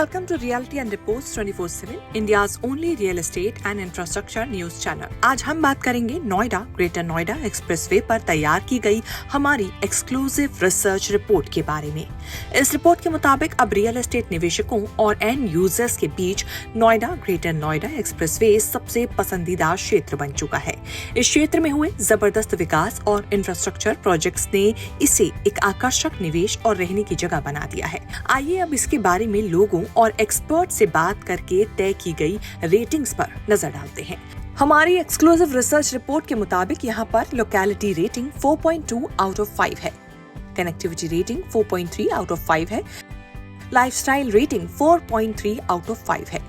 Welcome to Realty and Reports 24/7, India's only real estate and infrastructure news channel. आज हम बात करेंगे Noida, greater Noida expressway पर तैयार की गई हमारी एक्सक्लूसिव रिसर्च रिपोर्ट के बारे में। इस रिपोर्ट के मुताबिक अब रियल एस्टेट निवेशकों और एंड यूजर्स के बीच नोएडा, ग्रेटर नोएडा एक्सप्रेसवे सबसे पसंदीदा क्षेत्र बन चुका है। इस क्षेत्र में हुए जबरदस्त विकास और इंफ्रास्ट्रक्चर प्रोजेक्ट्स ने इसे एक आकर्षक निवेश और रहने की जगह बना दिया है। आइए अब इसके बारे में लोगों और एक्सपर्ट से बात करके तय की गई रेटिंग्स पर नजर डालते हैं। हमारी एक्सक्लूसिव रिसर्च रिपोर्ट के मुताबिक यहाँ पर लोकेलिटी रेटिंग 4.2 आउट ऑफ 5 है, कनेक्टिविटी रेटिंग 4.3 आउट ऑफ 5 है, लाइफस्टाइल रेटिंग 4.3 आउट ऑफ 5 है,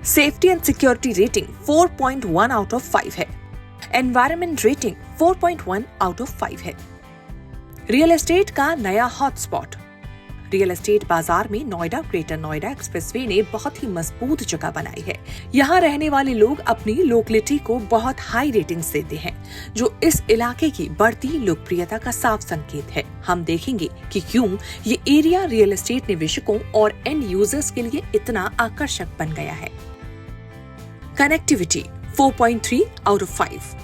safety and security rating 4.1 out of 5 है, एनवायरनमेंट रेटिंग 4.1 आउट ऑफ 5 है। रियल एस्टेट का नया हॉटस्पॉट। रियल एस्टेट बाजार में नोएडा, ग्रेटर नोएडा एक्सप्रेसवे ने बहुत ही मजबूत जगह बनाई है। यहाँ रहने वाले लोग अपनी लोकेलिटी को बहुत हाई रेटिंग्स देते हैं, जो इस इलाके की बढ़ती लोकप्रियता का साफ संकेत है। हम देखेंगे कि क्यों ये एरिया रियल एस्टेट निवेशकों और एंड यूजर्स के लिए इतना आकर्षक बन गया है। Connectivity 4.3 out of 5।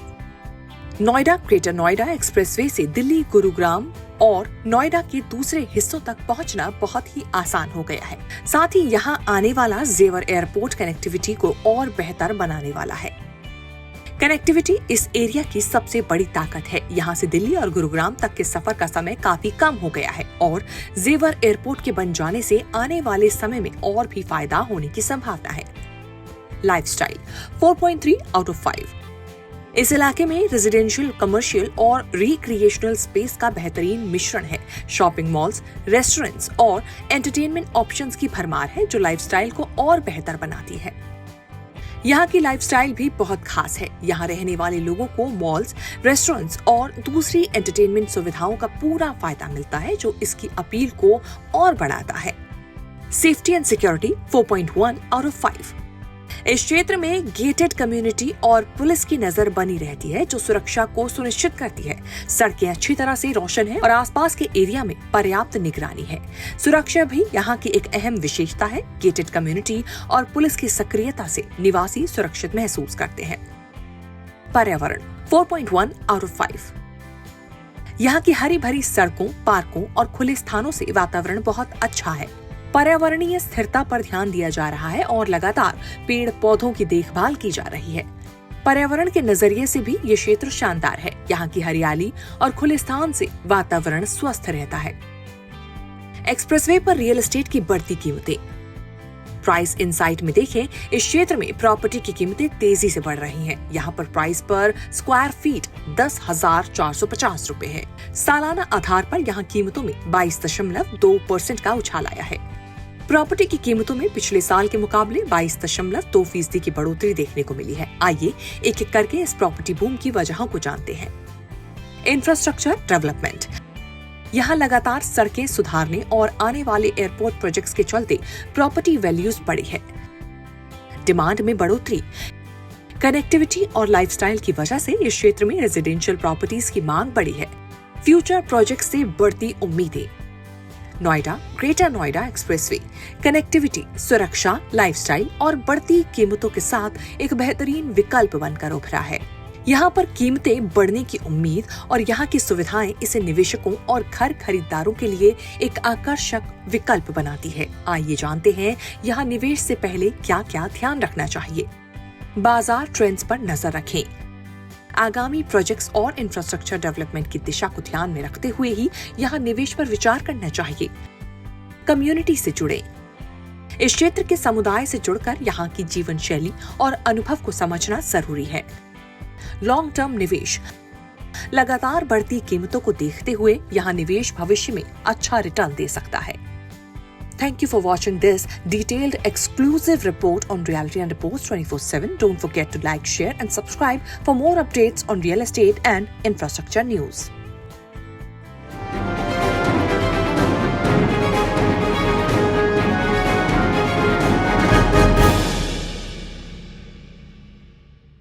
Noida, greater Noida expressway से दिल्ली, गुरुग्राम और नोएडा के दूसरे हिस्सों तक पहुंचना बहुत ही आसान हो गया है। साथ ही यहां आने वाला जेवर एयरपोर्ट कनेक्टिविटी को और बेहतर बनाने वाला है। कनेक्टिविटी इस एरिया की सबसे बड़ी ताकत है। यहां से दिल्ली और गुरुग्राम तक के सफर का समय काफी कम हो गया है और जेवर एयरपोर्ट के बन जाने से आने वाले समय में और भी फायदा होने की संभावना है। Lifestyle 4.3 out of 5। इस इलाके में रेजिडेंशियल, कमर्शियल और रिक्रिएशनल स्पेस का बेहतरीन मिश्रण है। शॉपिंग मॉल्स, रेस्टोरेंट्स और एंटरटेनमेंट ऑप्शंस की भरमार है, जो लाइफस्टाइल को और बेहतर बनाती है। यहाँ की लाइफस्टाइल भी बहुत खास है। यहाँ रहने वाले लोगों को मॉल्स, रेस्टोरेंट्स और दूसरी एंटरटेनमेंट सुविधाओं का पूरा फायदा मिलता है, जो इसकी अपील को और बढ़ाता है। Safety and security 4.1 out of 5। इस क्षेत्र में गेटेड कम्युनिटी और पुलिस की नजर बनी रहती है, जो सुरक्षा को सुनिश्चित करती है। सड़कें अच्छी तरह से रोशन है और आसपास के एरिया में पर्याप्त निगरानी है। सुरक्षा भी यहाँ की एक अहम विशेषता है। गेटेड कम्युनिटी और पुलिस की सक्रियता से निवासी सुरक्षित महसूस करते हैं। पर्यावरण 4.1 आउट ऑफ 5। यहाँ की हरी भरी सड़कों, पार्कों और खुले स्थानों से वातावरण बहुत अच्छा है। पर्यावरणीय स्थिरता पर ध्यान दिया जा रहा है और लगातार पेड़ पौधों की देखभाल की जा रही है। पर्यावरण के नजरिए से भी ये क्षेत्र शानदार है। यहाँ की हरियाली और खुले स्थान से वातावरण स्वस्थ रहता है। एक्सप्रेसवे पर रियल एस्टेट की बढ़ती कीमतें। प्राइस इनसाइट में देखें, इस क्षेत्र में प्रॉपर्टी की कीमतें तेजी से बढ़ रही हैं। यहाँ पर प्राइस पर स्क्वायर फीट 10,450 रुपए है। सालाना आधार पर यहाँ कीमतों में 22.2% का उछाल आया है। प्रॉपर्टी की कीमतों में पिछले साल के मुकाबले 22.2% की बढ़ोतरी देखने को मिली है। आइए एक एक करके इस प्रॉपर्टी बूम की वजहों को जानते हैं। Infrastructure development. यहाँ लगातार सड़कें सुधारने और आने वाले एयरपोर्ट प्रोजेक्ट्स के चलते प्रॉपर्टी वैल्यूज बढ़ी है। डिमांड में बढ़ोतरी। कनेक्टिविटी और लाइफस्टाइल की वजह से इस क्षेत्र में रेजिडेंशियल प्रॉपर्टीज की मांग बढ़ी है। फ्यूचर प्रोजेक्ट से बढ़ती उम्मीदें। Noida, greater Noida expressway connectivity, सुरक्षा, लाइफस्टाइल और बढ़ती कीमतों के साथ एक बेहतरीन विकल्प बनकर उभरा है। यहाँ पर कीमतें बढ़ने की उम्मीद और यहाँ की सुविधाएं इसे निवेशकों और घर खरीदारों के लिए एक आकर्षक विकल्प बनाती है। आइए जानते हैं यहाँ निवेश से पहले क्या क्या ध्यान रखना चाहिए। बाजार ट्रेंड्स पर नजर रखें। आगामी प्रोजेक्ट्स और इंफ्रास्ट्रक्चर डेवलपमेंट की दिशा को ध्यान में रखते हुए ही यहाँ निवेश पर विचार करना चाहिए। कम्युनिटी से जुड़े। इस क्षेत्र के समुदाय से जुड़कर यहाँ की जीवन शैली और अनुभव को समझना जरूरी है। लॉन्ग टर्म निवेश। लगातार बढ़ती कीमतों को देखते हुए यहाँ निवेश भविष्य में अच्छा रिटर्न दे सकता है। Thank you for watching this detailed exclusive report on Realty and Reports 24/7. Don't forget to like, share and subscribe for more updates on real estate and infrastructure news.